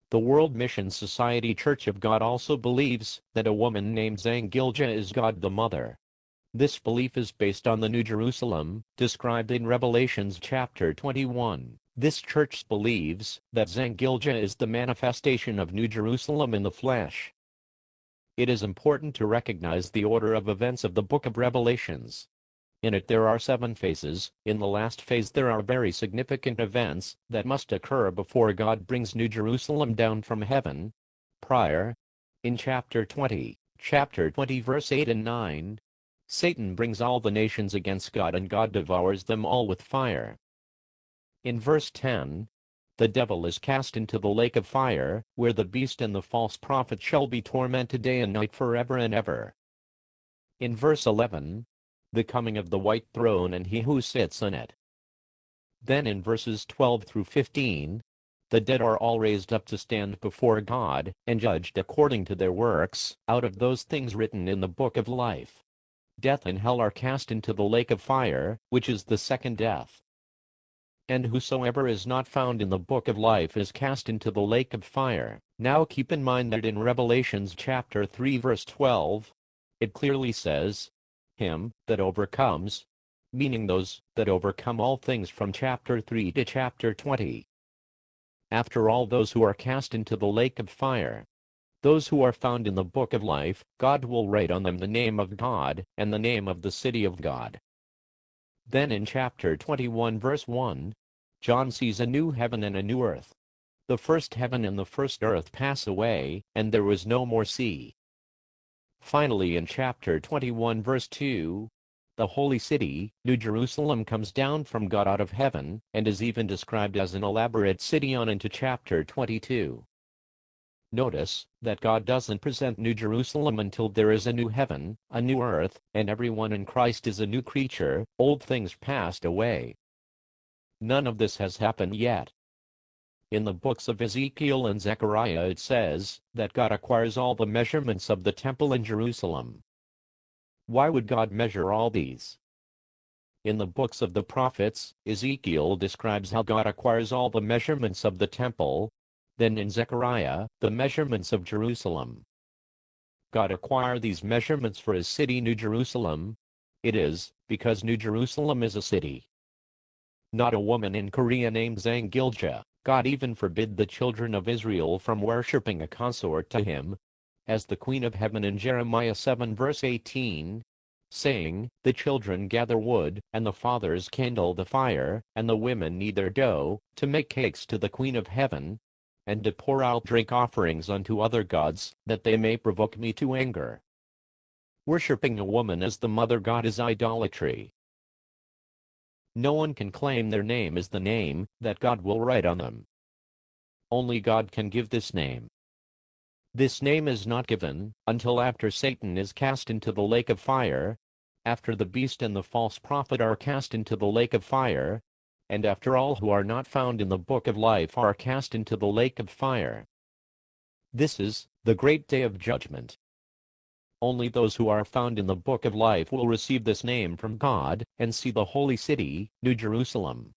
The World Mission Society Church of God also believes that a woman named gil-jah is God the Mother. This belief is based on the New Jerusalem, described in Revelations chapter 21. This church believes that gil-jah is the manifestation of New Jerusalem in the flesh. It is important to recognize the order of events of the book of Revelations. In it there are 7 phases. In the last phase there are very significant events that must occur before God brings New Jerusalem down from heaven. Prior, in chapter 20 verse 8 and 9, Satan brings all the nations against God and God devours them all with fire. In verse 10, the devil is cast into the lake of fire, where the beast and the false prophet shall be tormented day and night forever and ever. In verse 11, the coming of the white throne and he who sits on it. Then in verses 12 through 15, the dead are all raised up to stand before God, and judged according to their works, out of those things written in the book of life. Death and hell are cast into the lake of fire, which is the second death. And whosoever is not found in the book of life is cast into the lake of fire. Now keep in mind that in Revelations chapter 3 verse 12, it clearly says, him that overcomes, meaning those that overcome all things from chapter 3 to chapter 20. After all those who are cast into the lake of fire, those who are found in the book of life, God will write on them the name of God and the name of the city of God. Then in chapter 21 verse 1, John sees a new heaven and a new earth. The first heaven and the first earth pass away, and there was no more sea. Finally in chapter 21 verse 2, the holy city, New Jerusalem, comes down from God out of heaven, and is even described as an elaborate city on into chapter 22. Notice that God doesn't present New Jerusalem until there is a new heaven, a new earth, and everyone in Christ is a new creature. Old things passed away. None of this has happened yet. In the books of Ezekiel and Zechariah it says that God acquires all the measurements of the temple in Jerusalem. Why would God measure all these? In the books of the prophets, Ezekiel describes how God acquires all the measurements of the temple. Then in Zechariah, the measurements of Jerusalem. God acquired these measurements for his city New Jerusalem. It is because New Jerusalem is a city, not a woman in Korea named gil-jah. God even forbid the children of Israel from worshipping a consort to him, as the Queen of Heaven in Jeremiah 7 verse 18, saying, the children gather wood, and the fathers kindle the fire, and the women knead their dough, to make cakes to the Queen of Heaven, and to pour out drink offerings unto other gods, that they may provoke me to anger. Worshipping a woman as the mother god is idolatry. No one can claim their name is the name that God will write on them. Only God can give this name. This name is not given until after Satan is cast into the lake of fire, after the beast and the false prophet are cast into the lake of fire, and after all who are not found in the book of life are cast into the lake of fire. This is the great day of judgment. Only those who are found in the book of life will receive this name from God and see the holy city, New Jerusalem.